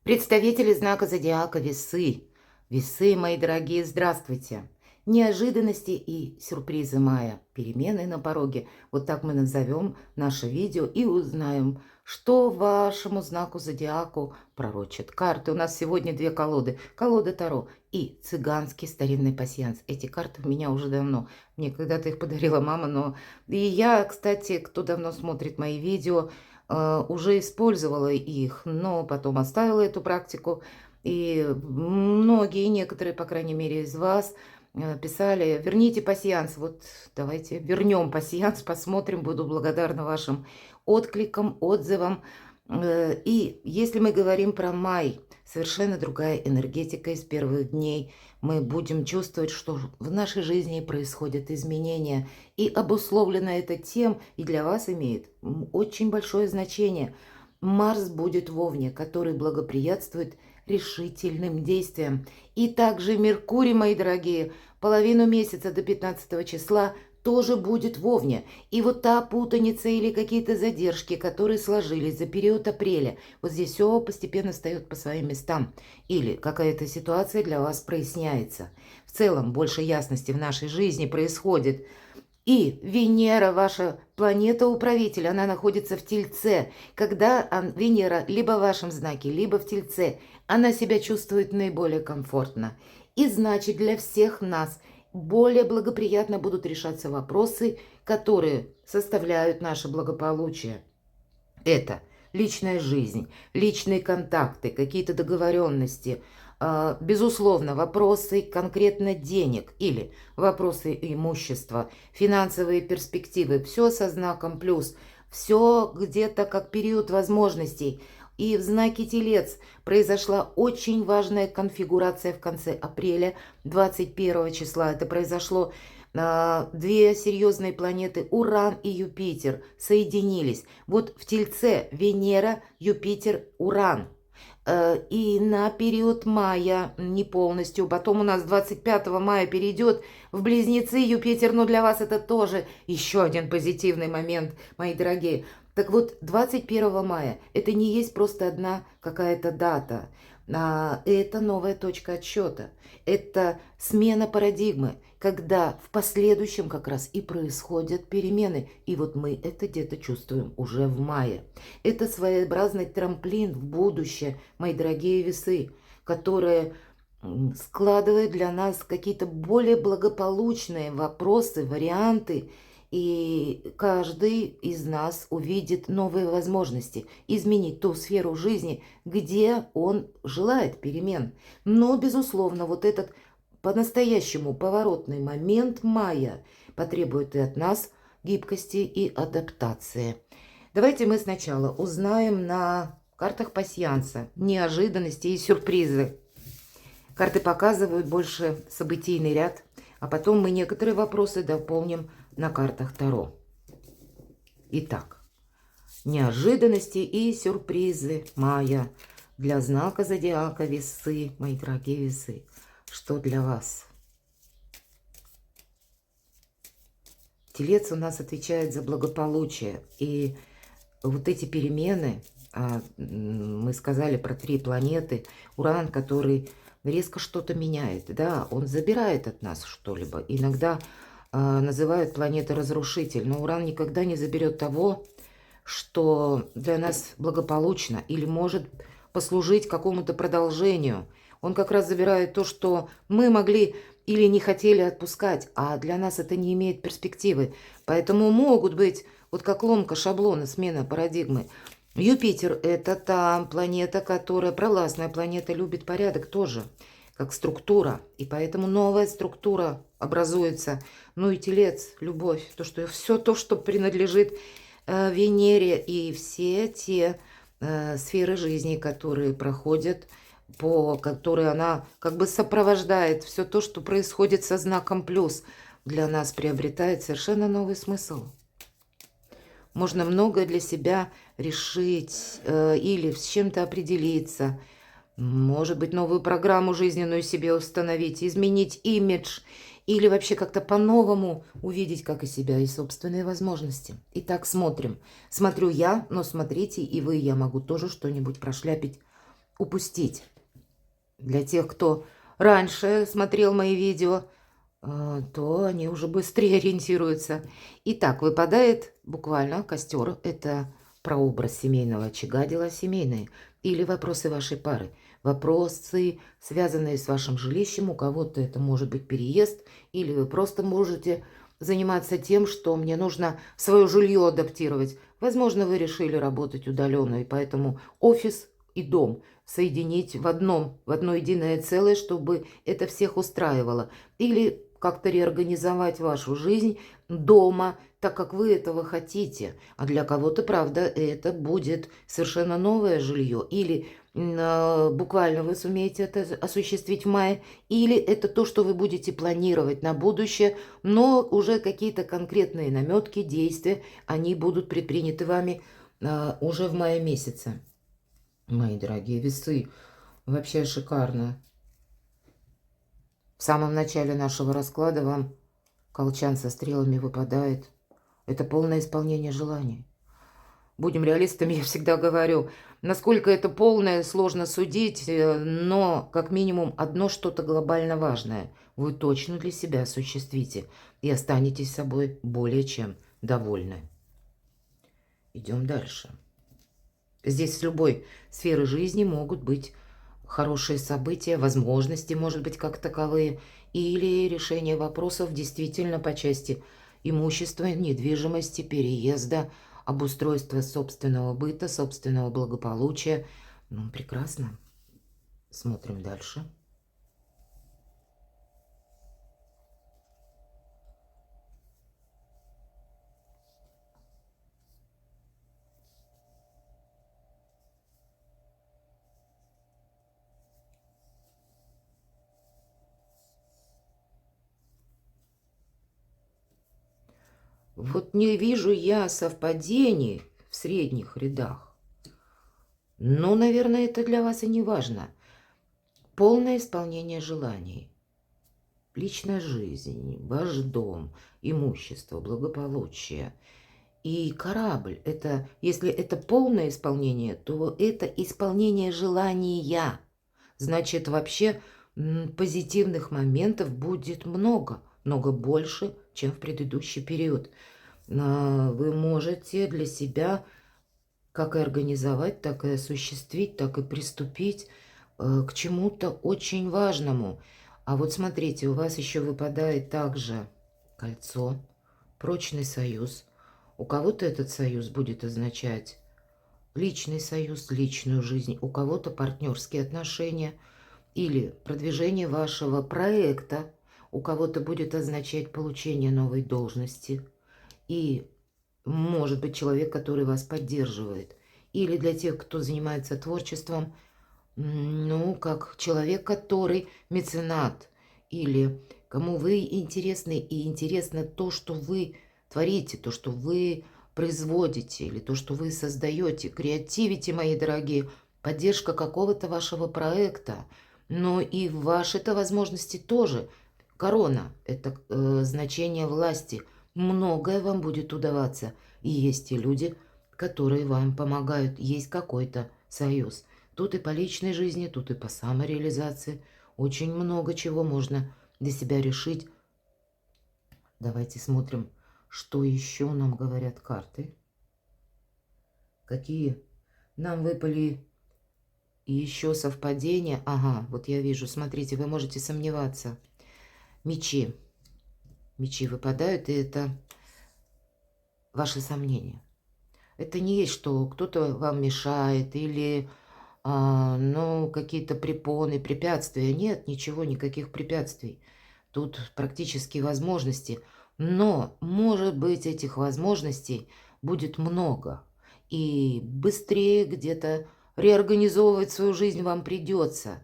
Представители знака зодиака Весы. Весы, мои дорогие, здравствуйте. Неожиданности и сюрпризы мая. Перемены на пороге. Вот так мы назовем наше видео и узнаем, что вашему знаку зодиаку пророчат карты. У нас сегодня две колоды. Колода Таро и цыганский старинный пасьянс. Эти карты у меня уже давно. Мне когда-то их подарила мама, но... И я, кстати, кто давно смотрит мои видео, уже использовала их, но потом оставила эту практику. И многие, некоторые, по крайней мере, из вас писали: верните пасьянс. Вот давайте вернем пасьянс, посмотрим, буду благодарна вашим откликам, отзывам. И если мы говорим про май, совершенно другая энергетика из первых дней. Мы будем чувствовать, что в нашей жизни происходят изменения. И обусловлено это тем, и для вас имеет очень большое значение. Марс будет в Овне, который благоприятствует решительным действиям. И также Меркурий, мои дорогие, половину месяца до 15 числа тоже будет в Овне. И вот та путаница или какие-то задержки, которые сложились за период апреля, вот здесь все постепенно встает по своим местам. Или какая-то ситуация для вас проясняется. В целом больше ясности в нашей жизни происходит. И Венера, ваша планета-управитель, она находится в Тельце. Когда Венера либо в вашем знаке, либо в Тельце, она себя чувствует наиболее комфортно. И значит, для всех нас более благоприятно будут решаться вопросы, которые составляют наше благополучие. Это личная жизнь, личные контакты, какие-то договоренности, безусловно, вопросы конкретно денег или вопросы имущества, финансовые перспективы, все со знаком плюс, все где-то как период возможностей. И в знаке Телец произошла очень важная конфигурация в конце апреля, 21 числа. Это произошло. Две серьезные планеты Уран и Юпитер соединились. Вот в Тельце Венера, Юпитер, Уран. И на период мая не полностью. Потом у нас 25 мая перейдет в Близнецы Юпитер. Но для вас это тоже еще один позитивный момент, мои дорогие. Так вот, 21 мая это не есть просто одна какая-то дата. Это новая точка отсчета. Это смена парадигмы, когда в последующем как раз и происходят перемены. И вот мы это где-то чувствуем уже в мае. Это своеобразный трамплин в будущее, мои дорогие весы, которые складывают для нас какие-то более благополучные вопросы, варианты. И каждый из нас увидит новые возможности изменить ту сферу жизни, где он желает перемен. Но, безусловно, вот этот по-настоящему поворотный момент мая потребует и от нас гибкости и адаптации. Давайте мы сначала узнаем на картах пасьянса неожиданности и сюрпризы. Карты показывают больше событийный ряд, а потом мы некоторые вопросы дополним на картах Таро. Итак, неожиданности и сюрпризы мая для знака зодиака Весы, мои дорогие Весы. Что для вас? Телец у нас отвечает за благополучие. И вот эти перемены, мы сказали про 3 планеты. Уран, который резко что-то меняет, да, он забирает от нас что-либо. Иногда называют планеты разрушитель, но Уран никогда не заберет того, что для нас благополучно или может послужить какому-то продолжению. Он как раз забирает то, что мы могли или не хотели отпускать, а для нас это не имеет перспективы. Поэтому могут быть, вот как ломка шаблона, смена парадигмы. Юпитер – это та планета, которая, провластная планета, любит порядок тоже, как структура. И поэтому новая структура образуется. Ну и Телец, любовь, то, что все то, что принадлежит Венере, и все те сферы жизни, которые проходят, по которой она как бы сопровождает все то, что происходит со знаком плюс, для нас приобретает совершенно новый смысл. Можно многое для себя решить или с чем-то определиться. Может быть, новую программу жизненную себе установить, изменить имидж или вообще как-то по-новому увидеть, как и себя, и собственные возможности. Итак, смотрим. Смотрю я, но смотрите и вы, я могу тоже что-нибудь прошляпить упустить. Для тех, кто раньше смотрел мои видео, то они уже быстрее ориентируются. Итак, выпадает буквально костер. Это прообраз семейного очага, дела семейные. Или вопросы вашей пары. Вопросы, связанные с вашим жилищем. У кого-то это может быть переезд. Или вы просто можете заниматься тем, что мне нужно свое жилье адаптировать. Возможно, вы решили работать удаленно, и поэтому офис и дом соединить в одно единое целое, чтобы это всех устраивало. Или как-то реорганизовать вашу жизнь дома, так как вы этого хотите. А для кого-то, правда, это будет совершенно новое жилье. Или буквально вы сумеете это осуществить в мае. Или это то, что вы будете планировать на будущее, но уже какие-то конкретные наметки, действия, они будут предприняты вами уже в мае месяце. Мои дорогие весы, вообще шикарно. В самом начале нашего расклада вам колчан со стрелами выпадает. Это полное исполнение желаний. Будем реалистами, я всегда говорю, насколько это полное, сложно судить, но как минимум одно что-то глобально важное вы точно для себя осуществите и останетесь собой более чем довольны. Идем дальше. Здесь с любой сферы жизни могут быть хорошие события, возможности, может быть, как таковые, или решение вопросов действительно по части имущества, недвижимости, переезда, обустройства собственного быта, собственного благополучия. Ну, прекрасно. Смотрим дальше. Вот не вижу я совпадений в средних рядах. Но, наверное, это для вас и не важно. Полное исполнение желаний. Личная жизнь, ваш дом, имущество, благополучие. И корабль, это, если это полное исполнение, то это исполнение желания. Значит, вообще позитивных моментов будет много, много больше, чем в предыдущий период. Вы можете для себя как и организовать, так и осуществить, так и приступить к чему-то очень важному. А вот смотрите, у вас еще выпадает также кольцо, прочный союз. У кого-то этот союз будет означать личный союз, личную жизнь, у кого-то партнерские отношения или продвижение вашего проекта, у кого-то будет означать получение новой должности и, может быть, человек, который вас поддерживает. Или для тех, кто занимается творчеством, ну, как человек, который меценат, или кому вы интересны, и интересно то, что вы творите, то, что вы производите, или то, что вы создаете, креативите, мои дорогие, поддержка какого-то вашего проекта, но и ваши-то возможности тоже. Корона– это значение власти. Многое вам будет удаваться. И есть и люди, которые вам помогают. Есть какой-то союз. Тут и по личной жизни, тут и по самореализации. Очень много чего можно для себя решить. Давайте смотрим, что еще нам говорят карты. Какие нам выпали еще совпадения. Ага, вот я вижу, смотрите, вы можете сомневаться. Мечи. Мечи выпадают, и это ваши сомнения. Это не есть, что кто-то вам мешает или ну, какие-то препоны, препятствия. Нет, ничего, никаких препятствий. Тут практически возможности. Но, может быть, этих возможностей будет много. И быстрее где-то реорганизовывать свою жизнь вам придется.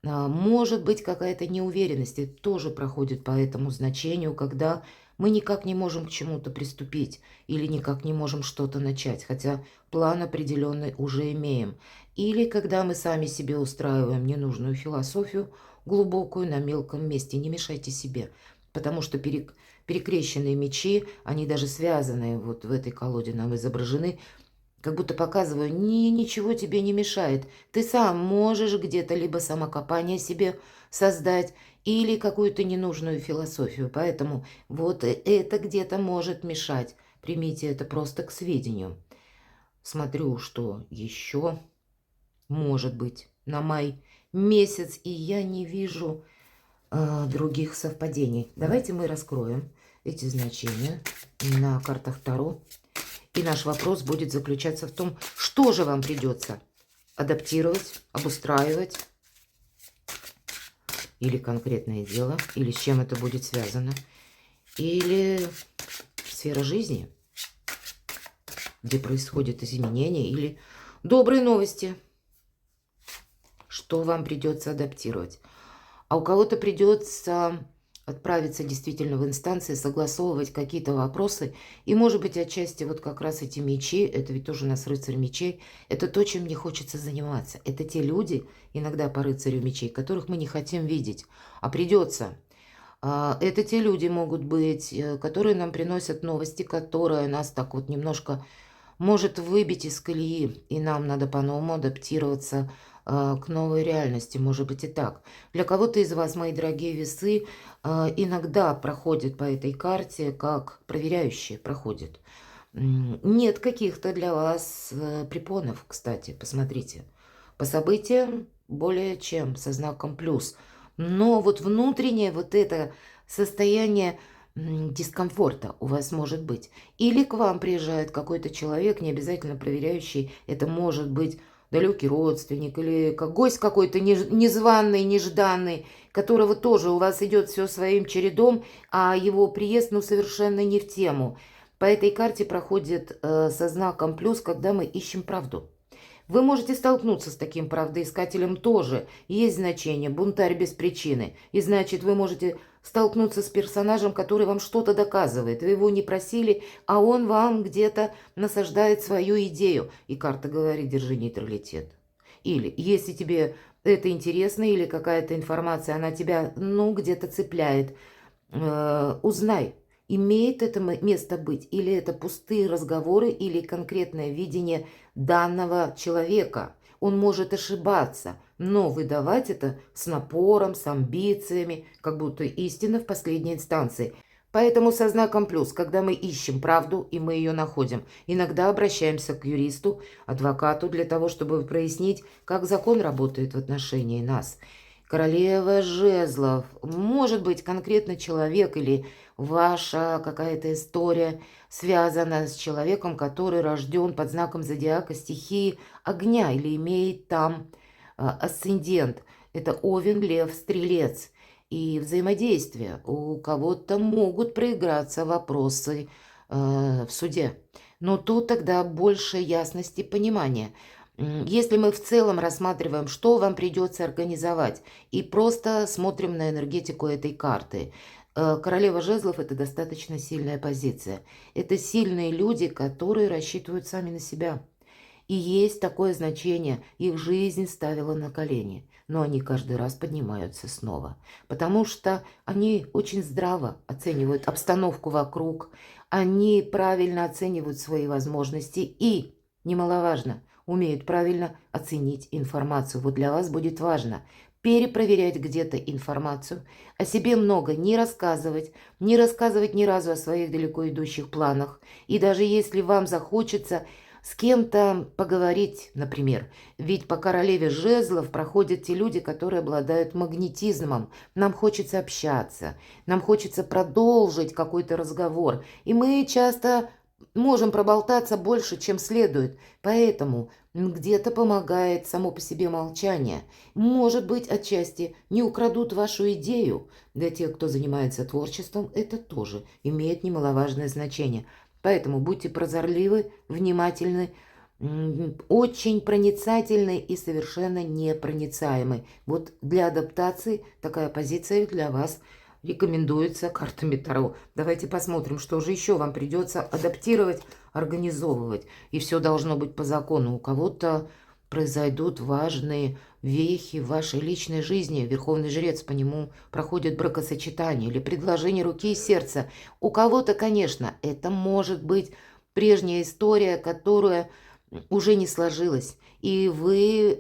Может быть, какая-то неуверенность. Это тоже проходит по этому значению, когда мы никак не можем к чему-то приступить или никак не можем что-то начать, хотя план определенный уже имеем. Или когда мы сами себе устраиваем ненужную философию, глубокую на мелком месте. Не мешайте себе, потому что перекрещенные мечи, они даже связанные вот в этой колоде нам изображены, как будто показываю, ничего тебе не мешает. Ты сам можешь где-то либо самокопание себе создать, или какую-то ненужную философию. Поэтому вот это где-то может мешать. Примите это просто к сведению. Смотрю, что еще может быть на май месяц, и я не вижу других совпадений. Давайте мы раскроем эти значения на картах Таро. И наш вопрос будет заключаться в том, что же вам придется адаптировать, обустраивать, или конкретное дело, или с чем это будет связано, или сфера жизни, где происходят изменения, или добрые новости, что вам придется адаптировать. А у кого-то придется отправиться действительно в инстанции, согласовывать какие-то вопросы. И, может быть, отчасти вот как раз эти мечи, это ведь тоже у нас рыцарь мечей, это то, чем мне хочется заниматься. Это те люди, иногда по рыцарю мечей, которых мы не хотим видеть, а придется. Это те люди могут быть, которые нам приносят новости, которые нас так вот немножко может выбить из колеи, и нам надо по-новому адаптироваться к новой реальности, может быть и так. Для кого-то из вас, мои дорогие весы, иногда проходят по этой карте, как проверяющие проходят. Нет каких-то для вас препонов, кстати, посмотрите. По событиям более чем со знаком плюс. Но вот внутреннее вот это состояние дискомфорта у вас может быть. Или к вам приезжает какой-то человек, не обязательно проверяющий, это может быть далекий родственник или как гость какой-то незваный, нежданный, которого тоже у вас идет все своим чередом, а его приезд ну совершенно не в тему. По этой карте проходит со знаком плюс, когда мы ищем правду. Вы можете столкнуться с таким правдоискателем тоже. Есть значение «бунтарь без причины». И значит, вы можете столкнуться с персонажем, который вам что-то доказывает. Вы его не просили, а он вам где-то насаждает свою идею. И карта говорит «держи нейтралитет». Или если тебе это интересно, или какая-то информация, она тебя, ну, где-то цепляет, узнай, имеет это место быть, или это пустые разговоры, или конкретное видение данного человека. Он может ошибаться, но выдавать это с напором, с амбициями, как будто истина в последней инстанции. Поэтому со знаком плюс, когда мы ищем правду и мы ее находим, иногда обращаемся к юристу, адвокату для того, чтобы прояснить, как закон работает в отношении нас. Королева жезлов. Может быть, конкретно человек или ваша какая-то история связана с человеком, который рожден под знаком зодиака стихии огня или имеет там асцендент. Это Овен, Лев, Стрелец. И взаимодействие. У кого-то могут проиграться вопросы в суде. Но тут тогда больше ясности понимания. Если мы в целом рассматриваем, что вам придется организовать, и просто смотрим на энергетику этой карты. Королева жезлов – это достаточно сильная позиция. Это сильные люди, которые рассчитывают сами на себя. И есть такое значение, их жизнь ставила на колени, но они каждый раз поднимаются снова, потому что они очень здраво оценивают обстановку вокруг, они правильно оценивают свои возможности и, немаловажно, умеют правильно оценить информацию. Вот для вас будет важно перепроверять где-то информацию, о себе много не рассказывать ни разу о своих далеко идущих планах. И даже если вам захочется с кем-то поговорить, например. Ведь по королеве жезлов проходят те люди, которые обладают магнетизмом. Нам хочется общаться, нам хочется продолжить какой-то разговор. И мы часто можем проболтаться больше, чем следует. Поэтому где-то помогает само по себе молчание. Может быть, отчасти не украдут вашу идею. Для тех, кто занимается творчеством, это тоже имеет немаловажное значение. Поэтому будьте прозорливы, внимательны, очень проницательны и совершенно непроницаемы. Вот для адаптации такая позиция для вас рекомендуется картами Таро. Давайте посмотрим, что же еще вам придется адаптировать, организовывать. И все должно быть по закону. У кого-то произойдут важные вехи в вашей личной жизни. Верховный жрец, по нему проходит бракосочетание или предложение руки и сердца. У кого-то, конечно, это может быть прежняя история, которая уже не сложилось, и вы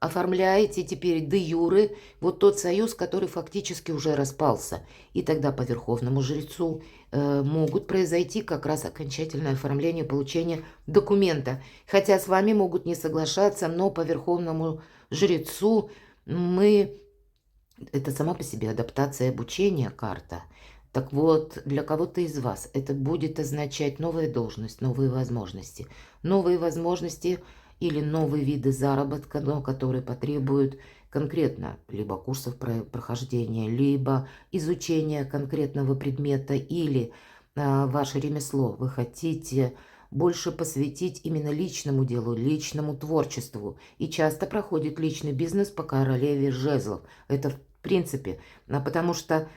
оформляете теперь де юре вот тот союз, который фактически уже распался. И тогда по верховному жрецу могут произойти как раз окончательное оформление получения документа. Хотя с вами могут не соглашаться, но по верховному жрецу это сама по себе адаптация обучения карта. Так вот, для кого-то из вас это будет означать новая должность, новые возможности. Новые возможности или новые виды заработка, но которые потребуют конкретно либо курсов прохождения, либо изучения конкретного предмета, или ваше ремесло. Вы хотите больше посвятить именно личному делу, личному творчеству. И часто проходит личный бизнес по королеве жезлов. Это в принципе, потому что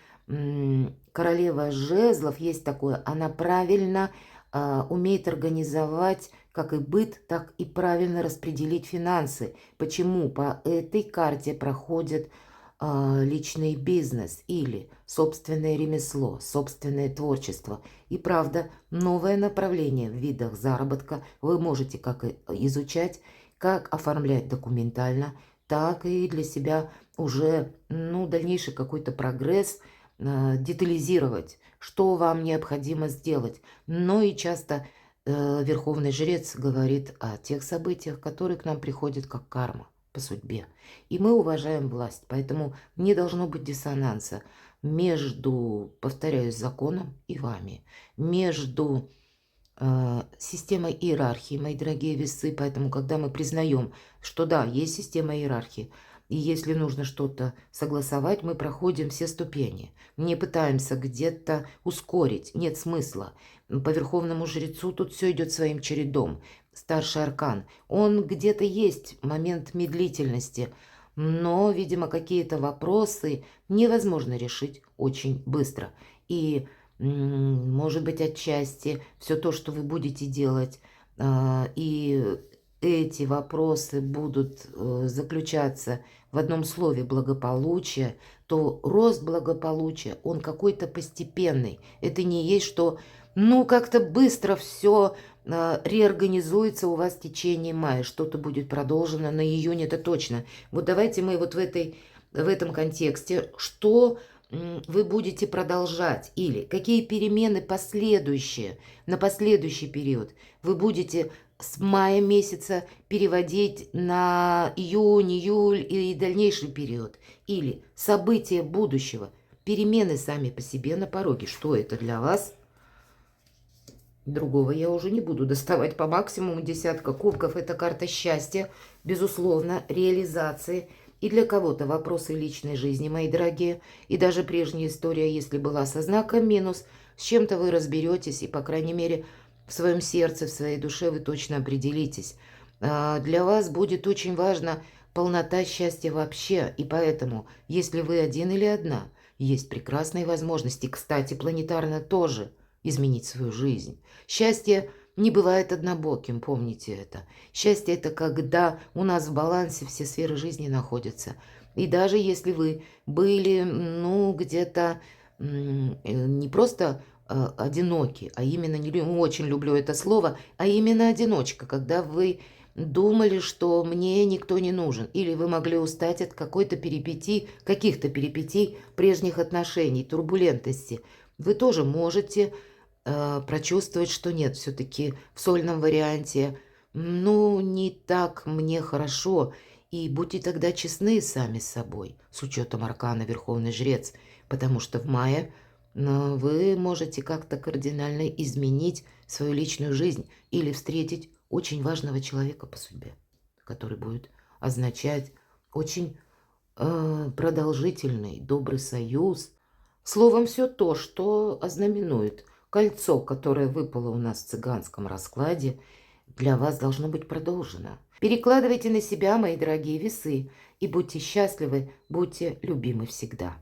королева жезлов есть такое, она правильно умеет организовать как и быт, так и правильно распределить финансы. Почему? По этой карте проходит личный бизнес или собственное ремесло, собственное творчество. И правда, новое направление в видах заработка вы можете как и изучать, как оформлять документально, так и для себя уже дальнейший какой-то прогресс детализировать, что вам необходимо сделать. Но и часто Верховный Жрец говорит о тех событиях, которые к нам приходят как карма по судьбе. И мы уважаем власть, поэтому не должно быть диссонанса между, повторяюсь, законом и вами, между системой иерархии, мои дорогие весы. Поэтому, когда мы признаем, что да, есть система иерархии, и если нужно что-то согласовать, мы проходим все ступени. Не пытаемся где-то ускорить, нет смысла. По Верховному Жрецу тут все идет своим чередом. Старший аркан, он где-то есть момент медлительности, но, видимо, какие-то вопросы невозможно решить очень быстро. И может быть, отчасти все то, что вы будете делать, и эти вопросы будут заключаться в одном слове благополучие, то рост благополучия, он какой-то постепенный. Это не есть, что как-то быстро все реорганизуется у вас в течение мая, что-то будет продолжено на июнь, это точно. Вот давайте мы вот в этом контексте, что вы будете продолжать, или какие перемены последующие, на последующий период вы будете с мая месяца переводить на июнь, июль и дальнейший период, или события будущего, перемены сами по себе на пороге. Что это для вас? Другого я уже не буду доставать по максимуму. Десятка кубков – это карта счастья, безусловно, реализации. И для кого-то вопросы личной жизни, мои дорогие. И даже прежняя история, если была со знаком минус, с чем-то вы разберетесь, и, по крайней мере, в своем сердце, в своей душе вы точно определитесь. Для вас будет очень важна полнота счастья вообще. И поэтому, если вы один или одна, есть прекрасные возможности, кстати, планетарно тоже, изменить свою жизнь. Счастье не бывает однобоким, помните это. Счастье – это когда у нас в балансе все сферы жизни находятся. И даже если вы были, где-то не просто одиноки, а именно, очень люблю это слово, а именно одиночка, когда вы думали, что мне никто не нужен, или вы могли устать от каких-то перипетий прежних отношений, турбулентности, вы тоже можете прочувствовать, что нет, все-таки в сольном варианте, не так мне хорошо. И будьте тогда честны сами с собой, с учетом аркана Верховный Жрец, потому что в мае вы можете как-то кардинально изменить свою личную жизнь или встретить очень важного человека по судьбе, который будет означать очень продолжительный, добрый союз. Словом, все то, что ознаменует кольцо, которое выпало у нас в цыганском раскладе, для вас должно быть продолжено. Перекладывайте на себя, мои дорогие весы, и будьте счастливы, будьте любимы всегда.